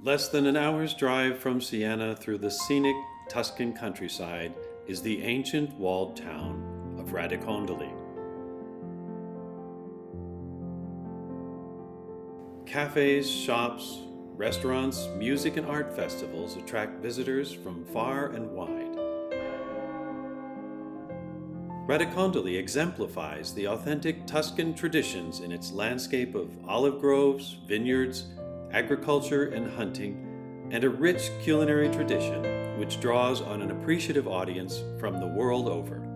Less than an hour's drive from Siena through the scenic Tuscan countryside is the ancient walled town of Radicondoli. Cafes, shops, restaurants, music and art festivals attract visitors from far and wide. Radicondoli exemplifies the authentic Tuscan traditions in its landscape of olive groves, vineyards, agriculture and hunting, and a rich culinary tradition which draws on an appreciative audience from the world over.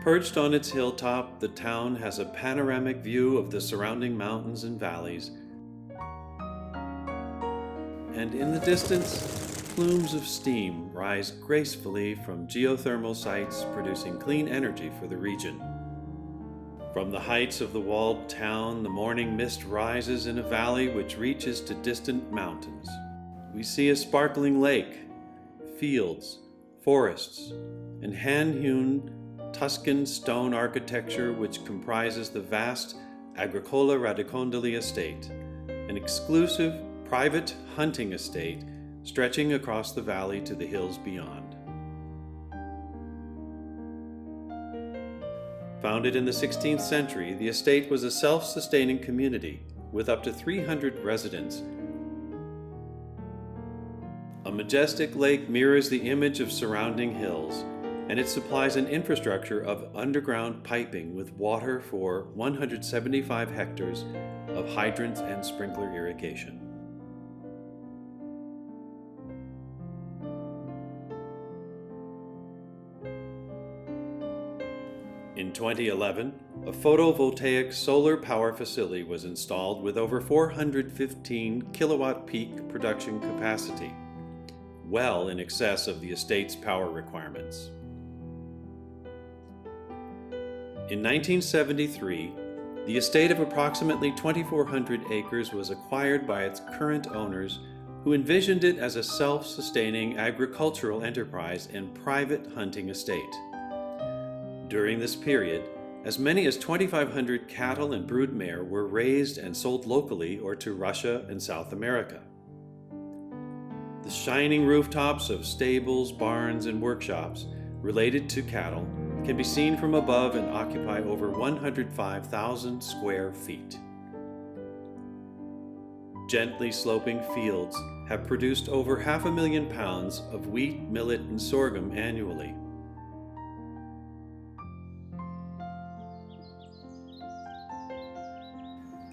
Perched on its hilltop, the town has a panoramic view of the surrounding mountains and valleys, and in the distance, plumes of steam rise gracefully from geothermal sites producing clean energy for the region. From the heights of the walled town, the morning mist rises in a valley which reaches to distant mountains. We see a sparkling lake, fields, forests, and hand-hewn Tuscan stone architecture which comprises the vast Agricola Radicondoli estate, an exclusive private hunting estate stretching across the valley to the hills beyond. Founded in the 16th century, the estate was a self-sustaining community with up to 300 residents. A majestic lake mirrors the image of surrounding hills, and it supplies an infrastructure of underground piping with water for 175 hectares of hydrant and sprinkler irrigation. In 2011, a photovoltaic solar power facility was installed with over 415 kilowatt peak production capacity, well in excess of the estate's power requirements. In 1973, the estate of approximately 2,400 acres was acquired by its current owners, who envisioned it as a self-sustaining agricultural enterprise and private hunting estate. During this period, as many as 2,500 cattle and broodmare were raised and sold locally or to Russia and South America. The shining rooftops of stables, barns, and workshops related to cattle can be seen from above and occupy over 105,000 square feet. Gently sloping fields have produced over 500,000 pounds of wheat, millet, and sorghum annually.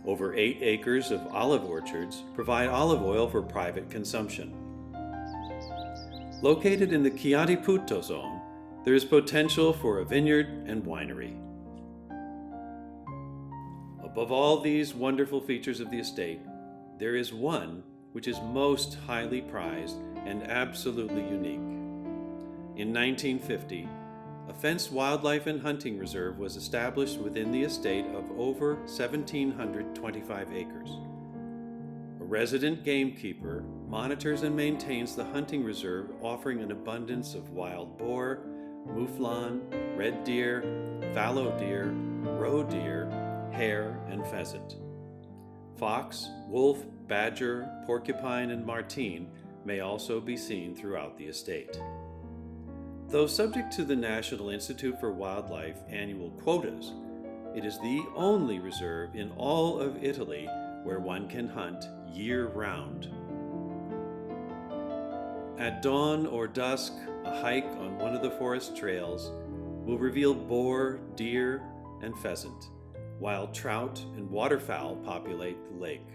Over 8 acres of olive orchards provide olive oil for private consumption. Located in the Chianti Puto zone, there is potential for a vineyard and winery. Above all these wonderful features of the estate, there is one which is most highly prized and absolutely unique. In 1950, a fenced wildlife and hunting reserve was established within the estate of over 1,725 acres. A resident gamekeeper monitors and maintains the hunting reserve, offering an abundance of wild boar, mouflon, red deer, fallow deer, roe deer, hare, and pheasant. Fox, wolf, badger, porcupine, and marten may also be seen throughout the estate. Though subject to the National Institute for Wildlife annual quotas, it is the only reserve in all of Italy where one can hunt year-round. At dawn or dusk, a hike on one of the forest trails will reveal boar, deer, and pheasant, while trout and waterfowl populate the lake.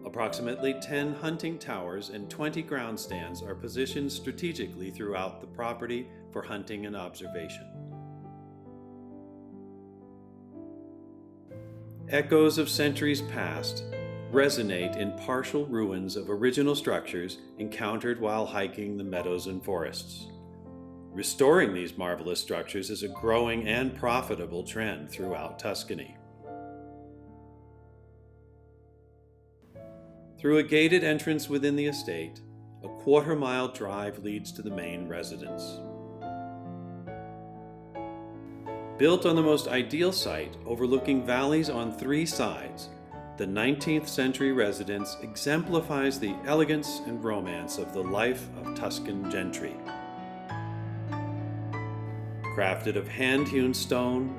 Approximately 10 hunting towers and 20 ground stands are positioned strategically throughout the property for hunting and observation. Echoes of centuries past resonate in partial ruins of original structures encountered while hiking the meadows and forests. Restoring these marvelous structures is a growing and profitable trend throughout Tuscany. Through a gated entrance within the estate, a quarter-mile drive leads to the main residence. Built on the most ideal site overlooking valleys on three sides, the 19th century residence exemplifies the elegance and romance of the life of Tuscan gentry. Crafted of hand-hewn stone,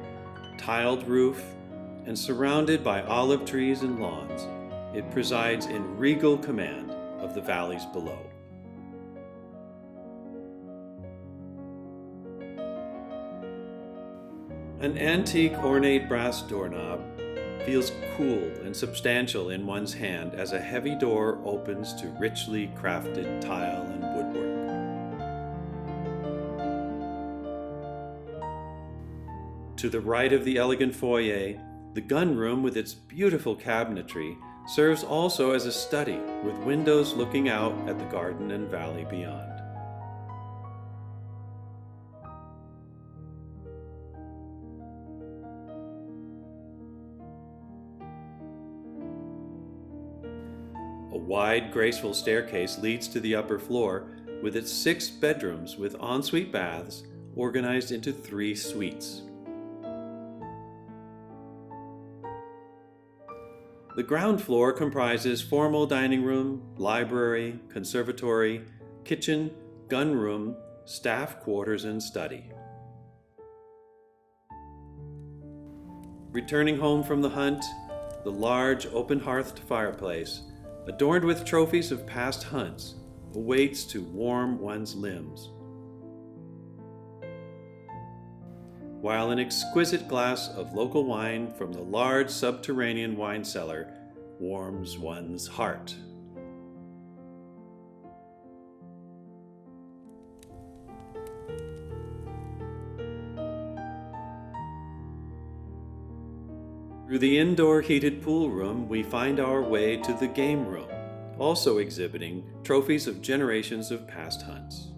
tiled roof, and surrounded by olive trees and lawns, it presides in regal command of the valleys below. An antique ornate brass doorknob feels cool and substantial in one's hand as a heavy door opens to richly crafted tile and woodwork. To the right of the elegant foyer, the gun room with its beautiful cabinetry serves also as a study with windows looking out at the garden and valley beyond. A wide, graceful staircase leads to the upper floor with its 6 bedrooms with ensuite baths organized into 3 suites. The ground floor comprises formal dining room, library, conservatory, kitchen, gun room, staff quarters, and study. Returning home from the hunt, the large open-hearthed fireplace, adorned with trophies of past hunts, awaits to warm one's limbs, while an exquisite glass of local wine from the large subterranean wine cellar warms one's heart. Through the indoor heated pool room, we find our way to the game room, also exhibiting trophies of generations of past hunts.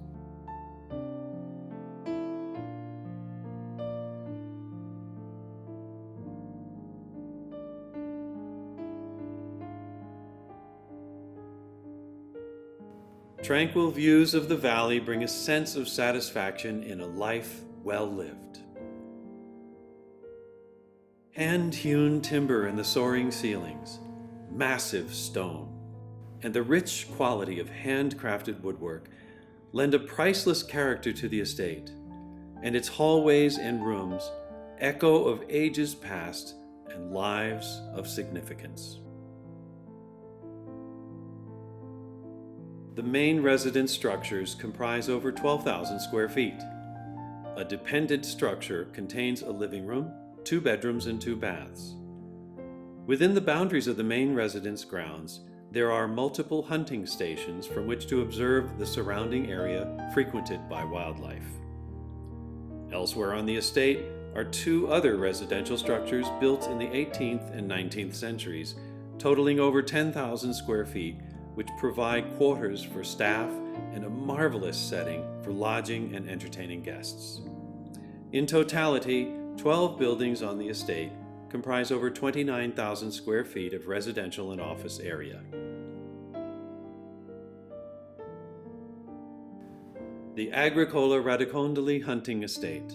Tranquil views of the valley bring a sense of satisfaction in a life well lived. Hand-hewn timber in the soaring ceilings, massive stone, and the rich quality of handcrafted woodwork lend a priceless character to the estate, and its hallways and rooms echo of ages past and lives of significance. The main residence structures comprise over 12,000 square feet. A dependent structure contains a living room, 2 bedrooms, and 2 baths. Within the boundaries of the main residence grounds, there are multiple hunting stations from which to observe the surrounding area frequented by wildlife. Elsewhere on the estate are 2 other residential structures built in the 18th and 19th centuries, totaling over 10,000 square feet, which provide quarters for staff and a marvelous setting for lodging and entertaining guests. In totality, 12 buildings on the estate comprise over 29,000 square feet of residential and office area. The Agricola Radicondoli hunting estate.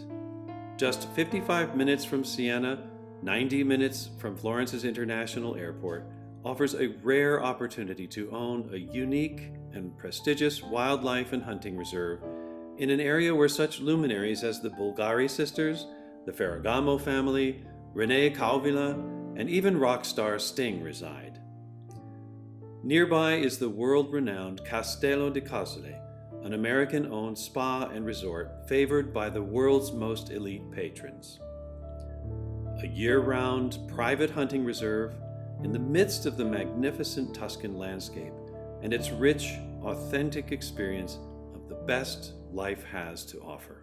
Just 55 minutes from Siena, 90 minutes from Florence's International Airport, offers a rare opportunity to own a unique and prestigious wildlife and hunting reserve in an area where such luminaries as the Bulgari sisters, the Ferragamo family, René Cauvilla, and even rock star Sting reside. Nearby is the world-renowned Castello di Casale, an American-owned spa and resort favored by the world's most elite patrons. A year-round private hunting reserve in the midst of the magnificent Tuscan landscape and its rich, authentic experience of the best life has to offer.